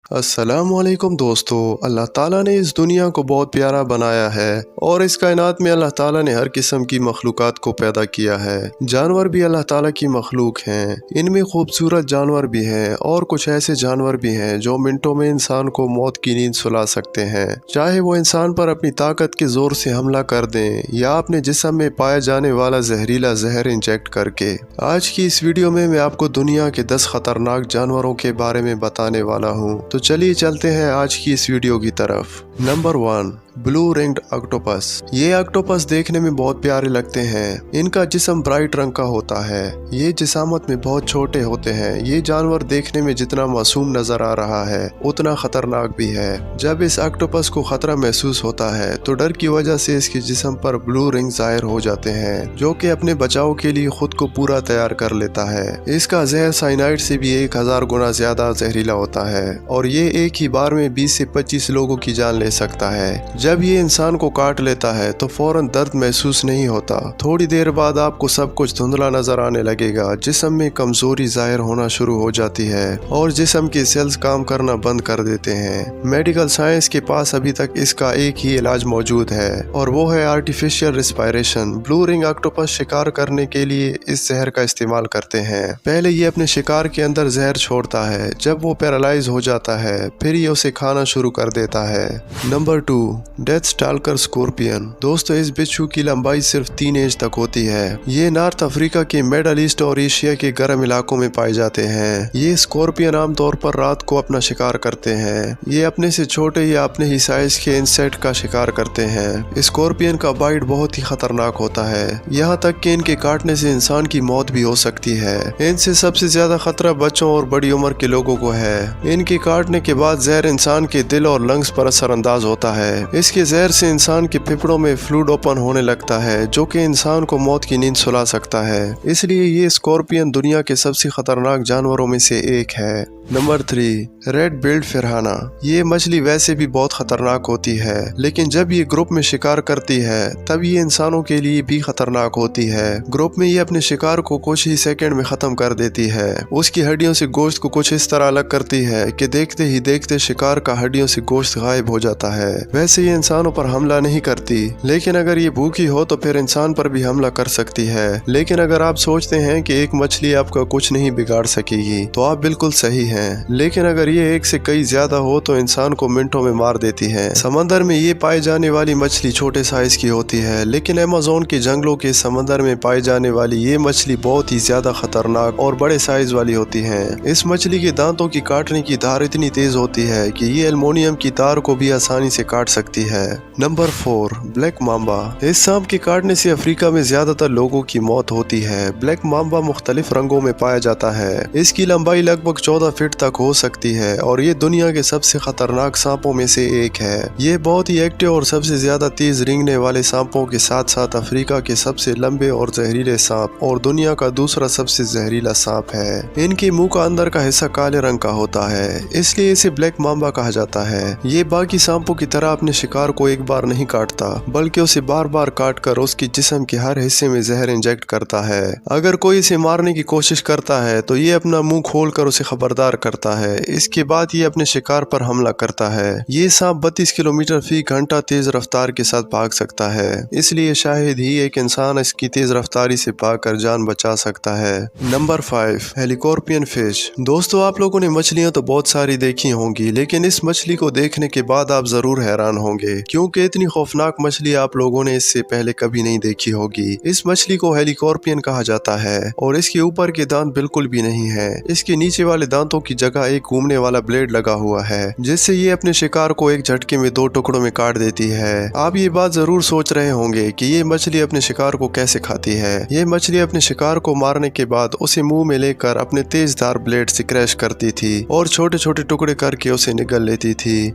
السلام علیکم دوستو، اللہ تعالیٰ نے اس دنیا کو بہت پیارا بنایا ہے اور اس کائنات میں اللہ تعالیٰ نے ہر قسم کی مخلوقات کو پیدا کیا ہے۔ جانور بھی اللہ تعالیٰ کی مخلوق ہیں، ان میں خوبصورت جانور بھی ہیں اور کچھ ایسے جانور بھی ہیں جو منٹوں میں انسان کو موت کی نیند سلا سکتے ہیں، چاہے وہ انسان پر اپنی طاقت کے زور سے حملہ کر دیں یا اپنے جسم میں پایا جانے والا زہریلا زہر انجیکٹ کر کے۔ آج کی اس ویڈیو میں آپ کو دنیا کے 10 خطرناک جانوروں کے بارے میں بتانے والا ہوں، تو چلیے چلتے ہیں آج کی اس ویڈیو کی طرف۔ نمبر 1، بلو رنگڈ آکٹوپس۔ یہ آکٹوپس دیکھنے میں بہت پیارے لگتے ہیں، ان کا جسم برائٹ رنگ کا ہوتا ہے، یہ جسامت میں بہت چھوٹے ہوتے ہیں۔ یہ جانور دیکھنے میں جتنا معصوم نظر آ رہا ہے اتنا خطرناک بھی ہے۔ جب اس آکٹوپس کو خطرہ محسوس ہوتا ہے تو ڈر کی وجہ سے اس کے جسم پر بلو رنگ ظاہر ہو جاتے ہیں، جو کہ اپنے بچاؤ کے لیے خود کو پورا تیار کر لیتا ہے۔ اس کا زہر سائنائڈ سے بھی 1000 گنا زیادہ زہریلا ہوتا ہے اور یہ ایک ہی بار میں 20 سے 25 لوگوں کی جان لے سکتا ہے۔ جب یہ انسان کو کاٹ لیتا ہے تو فوراً درد محسوس نہیں ہوتا، تھوڑی دیر بعد آپ کو سب کچھ دھندلا نظر آنے لگے گا، جسم میں کمزوری ظاہر ہونا شروع ہو جاتی ہے اور جسم کے سیلز کام کرنا بند کر دیتے ہیں۔ میڈیکل سائنس کے پاس ابھی تک اس کا ایک ہی علاج موجود ہے اور وہ ہے آرٹیفیشل ریسپائریشن۔ بلو رنگ آکٹوپس شکار کرنے کے لیے اس زہر کا استعمال کرتے ہیں۔ پہلے یہ اپنے شکار کے اندر زہر چھوڑتا ہے، جب وہ پیرالائز ہو جاتا ہے پھر یہ اسے کھانا شروع کر دیتا ہے۔ Number 2، death stalker scorpion. دوستو، اس بچھو کی لمبائی صرف 3 انچ تک ہوتی ہے۔ یہ نارتھ افریقہ کے میڈل ایسٹ اور ایشیا کے گرم علاقوں میں پائے جاتے ہیں۔ یہ اسکورپین عام طور پر رات کو اپنا شکار کرتے ہیں۔ یہ اپنے سے چھوٹے یا اپنے ہی سائز کے انسیکٹ کا شکار کرتے ہیں۔ اسکورپین کا بائٹ بہت ہی خطرناک ہوتا ہے، یہاں تک کہ ان کے کاٹنے سے انسان کی موت بھی ہو سکتی ہے۔ ان سے سب سے زیادہ خطرہ بچوں اور بڑی عمر کے لوگوں کو ہے۔ ان کے کاٹنے کے بعد زہر انسان کے دل اور لنگز پر اثر انداز ہوتا ہے۔ اس کے زہر سے انسان کے پھیپھڑوں میں فلوئڈ اوپن ہونے لگتا ہے، جو کہ انسان کو موت کی نیند سلا سکتا ہے۔ اس لیے یہ اسکورپین دنیا کے سب سے خطرناک جانوروں میں سے ایک ہے۔ نمبر 3، ریڈ بلڈ فرہانہ۔ یہ مچھلی ویسے بھی بہت خطرناک ہوتی ہے، لیکن جب یہ گروپ میں شکار کرتی ہے تب یہ انسانوں کے لیے بھی خطرناک ہوتی ہے۔ گروپ میں یہ اپنے شکار کو کچھ ہی سیکنڈ میں ختم کر دیتی ہے۔ اس کی ہڈیوں سے گوشت کو کچھ اس طرح الگ کرتی ہے کہ دیکھتے ہی دیکھتے شکار کا ہڈیوں سے گوشت غائب ہو جاتا ہے۔ ویسے یہ انسانوں پر حملہ نہیں کرتی، لیکن اگر یہ بھوکی ہو تو پھر انسان پر بھی حملہ کر سکتی ہے۔ لیکن اگر آپ سوچتے ہیں کہ ایک مچھلی آپ کا کچھ نہیں بگاڑ سکے گی تو آپ بالکل صحیح ہیں، لیکن اگر یہ ایک سے کئی زیادہ ہو تو انسان کو منٹوں میں مار دیتی ہے۔ سمندر میں یہ پائے جانے والی مچھلی چھوٹے سائز کی ہوتی ہے، لیکن ایمیزون کے جنگلوں کے سمندر میں پائی جانے والی یہ مچھلی بہت ہی زیادہ خطرناک اور بڑے سائز والی ہوتی ہے۔ اس مچھلی کے دانتوں کی کاٹنے کی دھار اتنی تیز ہوتی ہے کہ یہ ایلومینیم کی تار کو بھی آسانی سے کاٹ سکتی ہے۔ Number 4، black مامبا۔ اس سانپ کے کاٹنے سے افریقہ میں زیادہ تر لوگوں کی موت ہوتی ہے۔ بلیک مامبا مختلف رنگوں میں پایا جاتا ہے۔ اس کی لمبائی لگ بھگ 14 فٹ تک ہو سکتی ہے اور یہ دنیا کے سب سے خطرناک سانپوں میں سے ایک ہے۔ یہ بہت ہی ایکٹیو اور سب سے زیادہ تیز رینگنے والے سانپوں کے ساتھ ساتھ افریقہ کے سب سے لمبے اور زہریلے سانپ اور دنیا کا دوسرا سب سے زہریلا سانپ ہے۔ ان کے منہ کا اندر کا حصہ کالے رنگ کا ہوتا ہے، اس لیے اسے بلیک مامبا کہا جاتا ہے۔ یہ باقی سانپوں کی طرح اپنے شکار کو ایک بار نہیں کاٹتا، بلکہ اسے بار بار کاٹ کر اس کے جسم کے ہر حصے میں زہر انجیکٹ کرتا ہے۔ اگر کوئی اسے مارنے کی کوشش کرتا ہے تو یہ اپنا منہ کھول کر اسے خبردار کرتا ہے۔ اس کے بعد یہ اپنے شکار پر حملہ کرتا ہے۔ یہ سانپ 32 کلومیٹر فی گھنٹہ تیز رفتار کے ساتھ بھاگ سکتا ہے، اس لیے شاید ہی ایک انسان اس کی تیز رفتاری سے بھاگ کر جان بچا سکتا ہے۔ Number 5، helicoprion fish. دوستو، آپ لوگوں نے مچھلیاں تو بہت ساری دیکھی ہوں گی، لیکن اس مچھلی کو دیکھنے کے بعد آپ ضرور حیران ہوں گے، کیونکہ اتنی خوفناک مچھلی آپ لوگوں نے اس سے پہلے کبھی نہیں دیکھی ہوگی۔ اس مچھلی کو ہیلیکورپین کہا جاتا ہے اور اس کے اوپر کے دانت بالکل بھی نہیں ہے۔ اس کے نیچے والے دانتوں کی جگہ ایک گھومنے والا بلیڈ لگا ہوا ہے، جس سے یہ اپنے شکار کو ایک جھٹکے میں 2 ٹکڑوں میں کاٹ دیتی ہے۔ آپ یہ بات ضرور سوچ رہے ہوں گے کہ یہ مچھلی اپنے شکار کو کیسے کھاتی ہے۔ یہ مچھلی اپنے شکار کو مارنے کے بعد اسے منہ میں لے کر اپنے تیز دھار بلیڈ سے کریش کرتی تھی اور چھوٹے چھوٹے ٹکڑے کر کے اسے نگل لیتی تھی۔